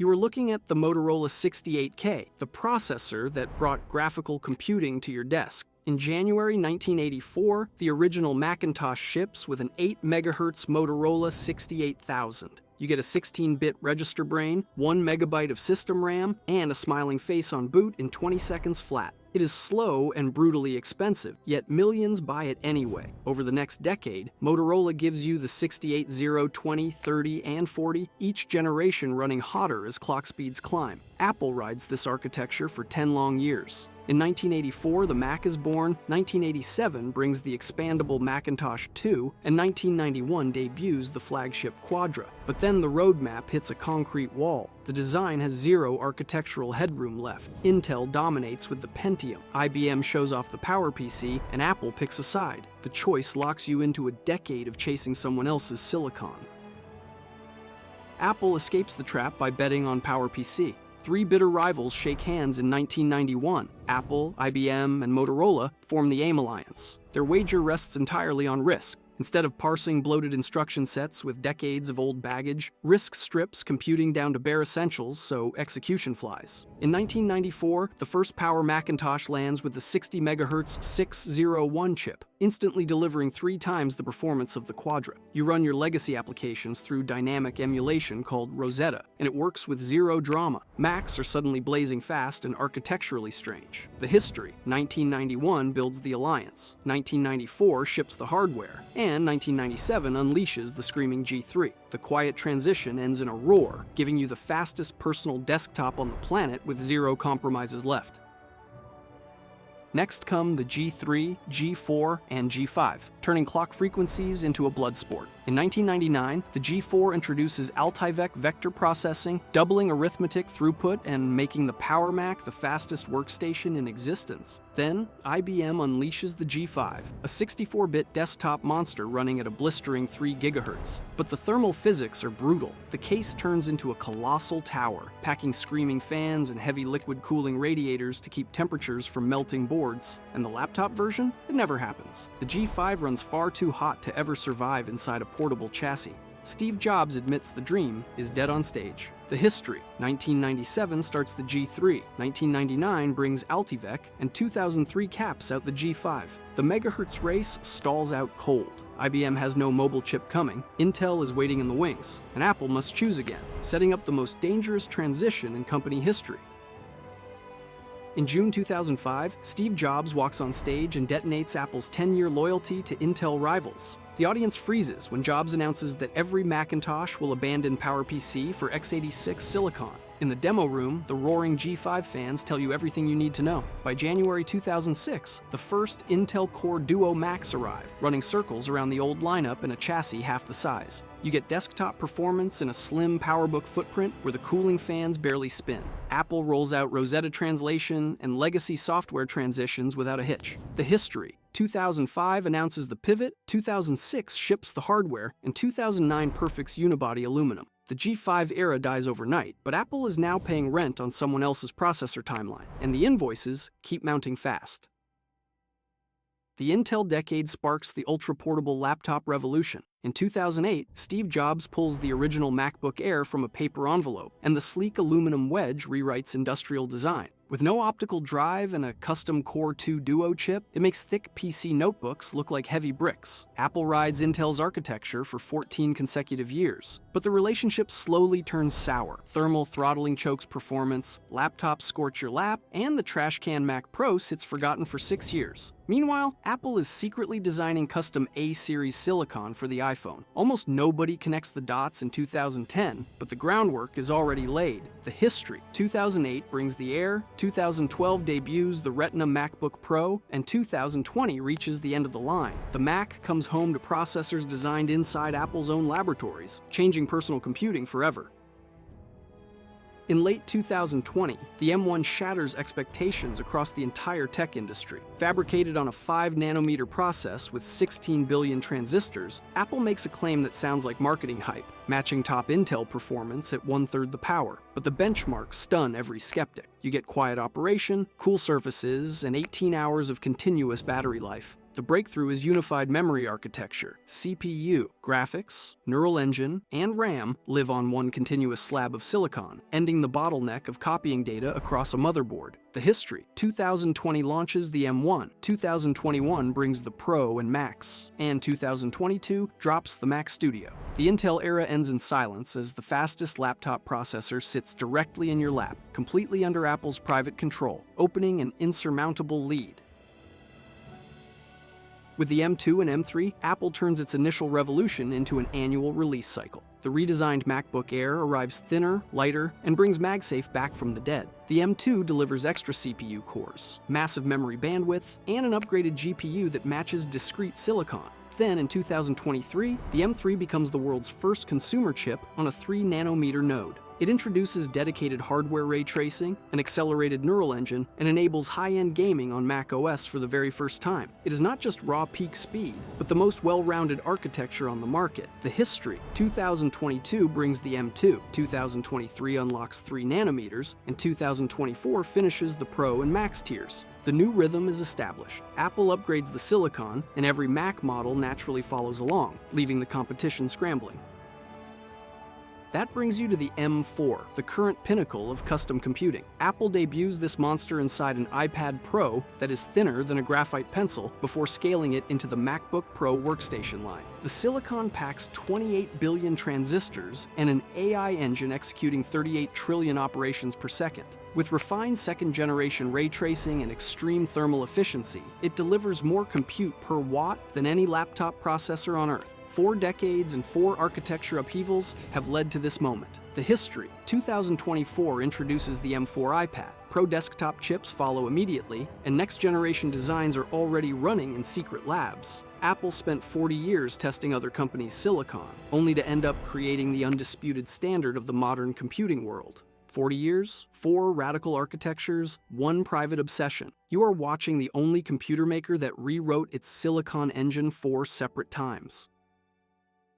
You are looking at the Motorola 68K, the processor that brought graphical computing to your desk. In January 1984, the original Macintosh ships with an 8 MHz Motorola 68000. You get a 16-bit register brain, 1 MB of system RAM, and a smiling face on boot in 20 seconds flat. It is slow and brutally expensive, yet millions buy it anyway. Over the next decade, Motorola gives you the 680, 20, 30, and 40, each generation running hotter as clock speeds climb. Apple rides this architecture for 10 long years. In 1984, the Mac is born, 1987 brings the expandable Macintosh 2, and 1991 debuts the flagship Quadra. But then the roadmap hits a concrete wall. The design has zero architectural headroom left. Intel dominates with the Pentium, IBM shows off the PowerPC, and Apple picks a side. The choice locks you into a decade of chasing someone else's silicon. Apple escapes the trap by betting on PowerPC. Three bitter rivals shake hands in 1991. Apple, IBM, and Motorola form the AIM Alliance. Their wager rests entirely on risk. Instead of parsing bloated instruction sets with decades of old baggage, RISC strips computing down to bare essentials so execution flies. In 1994, the first Power Macintosh lands with the 60 MHz 601 chip, instantly delivering 3 times the performance of the Quadra. You run your legacy applications through dynamic emulation called Rosetta, and it works with zero drama. Macs are suddenly blazing fast and architecturally strange. The history: 1991 builds the Alliance, 1994 ships the hardware, and 1997 unleashes the screaming G3. The quiet transition ends in a roar, giving you the fastest personal desktop on the planet with zero compromises left. Next come the G3, G4, and G5, turning clock frequencies into a blood sport. In 1999, the G4 introduces AltiVec vector processing, doubling arithmetic throughput and making the Power Mac the fastest workstation in existence. Then, IBM unleashes the G5, a 64-bit desktop monster running at a blistering 3 GHz. But the thermal physics are brutal. The case turns into a colossal tower, packing screaming fans and heavy liquid cooling radiators to keep temperatures from melting boards. And the laptop version? It never happens. The G5 runs far too hot to ever survive inside a portable chassis. Steve Jobs admits the dream is dead on stage. The history: 1997 starts the G3, 1999 brings AltiVec, and 2003 caps out the G5. The megahertz race stalls out cold. IBM has no mobile chip coming, Intel is waiting in the wings, and Apple must choose again, setting up the most dangerous transition in company history. In June 2005, Steve Jobs walks on stage and detonates Apple's 10-year loyalty to Intel rivals. The audience freezes when Jobs announces that every Macintosh will abandon PowerPC for x86 silicon. In the demo room, the roaring G5 fans tell you everything you need to know. By January 2006, the first Intel Core Duo Macs arrive, running circles around the old lineup in a chassis half the size. You get desktop performance in a slim PowerBook footprint where the cooling fans barely spin. Apple rolls out Rosetta translation and legacy software transitions without a hitch. The history: 2005 announces the Pivot, 2006 ships the hardware, and 2009 perfects unibody aluminum. The G5 era dies overnight, but Apple is now paying rent on someone else's processor timeline, and the invoices keep mounting fast. The Intel decade sparks the ultra-portable laptop revolution. In 2008, Steve Jobs pulls the original MacBook Air from a paper envelope, and the sleek aluminum wedge rewrites industrial design. With no optical drive and a custom Core 2 Duo chip, it makes thick PC notebooks look like heavy bricks. Apple rides Intel's architecture for 14 consecutive years. But the relationship slowly turns sour. Thermal throttling chokes performance, laptops scorch your lap, and the trash can Mac Pro sits forgotten for 6 years. Meanwhile, Apple is secretly designing custom A-series silicon for the iPhone. Almost nobody connects the dots in 2010, but the groundwork is already laid. The history: 2008 brings the Air, 2012 debuts the Retina MacBook Pro, and 2020 reaches the end of the line. The Mac comes home to processors designed inside Apple's own laboratories, changing personal computing forever. In late 2020, the M1 shatters expectations across the entire tech industry. Fabricated on a 5-nanometer process with 16 billion transistors, Apple makes a claim that sounds like marketing hype, matching top Intel performance at 1/3 the power. But the benchmarks stun every skeptic. You get quiet operation, cool surfaces, and 18 hours of continuous battery life. The breakthrough is unified memory architecture. CPU, graphics, neural engine, and RAM live on one continuous slab of silicon, ending the bottleneck of copying data across a motherboard. The history: 2020 launches the M1, 2021 brings the Pro and Max, and 2022 drops the Mac Studio. The Intel era ends in silence as the fastest laptop processor sits directly in your lap, completely under Apple's private control, opening an insurmountable lead. With the M2 and M3, Apple turns its initial revolution into an annual release cycle. The redesigned MacBook Air arrives thinner, lighter, and brings MagSafe back from the dead. The M2 delivers extra CPU cores, massive memory bandwidth, and an upgraded GPU that matches discrete silicon. Then, in 2023, the M3 becomes the world's first consumer chip on a 3-nanometer node. It introduces dedicated hardware ray tracing, an accelerated neural engine, and enables high-end gaming on Mac OS for the very first time. It is not just raw peak speed, but the most well-rounded architecture on the market. The history: 2022 brings the M2, 2023 unlocks 3 nanometers, and 2024 finishes the Pro and Max tiers. The new rhythm is established. Apple upgrades the silicon, and every Mac model naturally follows along, leaving the competition scrambling. That brings you to the M4, the current pinnacle of custom computing. Apple debuts this monster inside an iPad Pro that is thinner than a graphite pencil before scaling it into the MacBook Pro workstation line. The silicon packs 28 billion transistors and an AI engine executing 38 trillion operations per second. With refined second-generation ray tracing and extreme thermal efficiency, it delivers more compute per watt than any laptop processor on Earth. 4 decades and 4 architecture upheavals have led to this moment. The history: 2024 introduces the M4 iPad. Pro desktop chips follow immediately, and next-generation designs are already running in secret labs. Apple spent 40 years testing other companies' silicon, only to end up creating the undisputed standard of the modern computing world. 40 years, 4 radical architectures, 1 private obsession. You are watching the only computer maker that rewrote its silicon engine 4 separate times.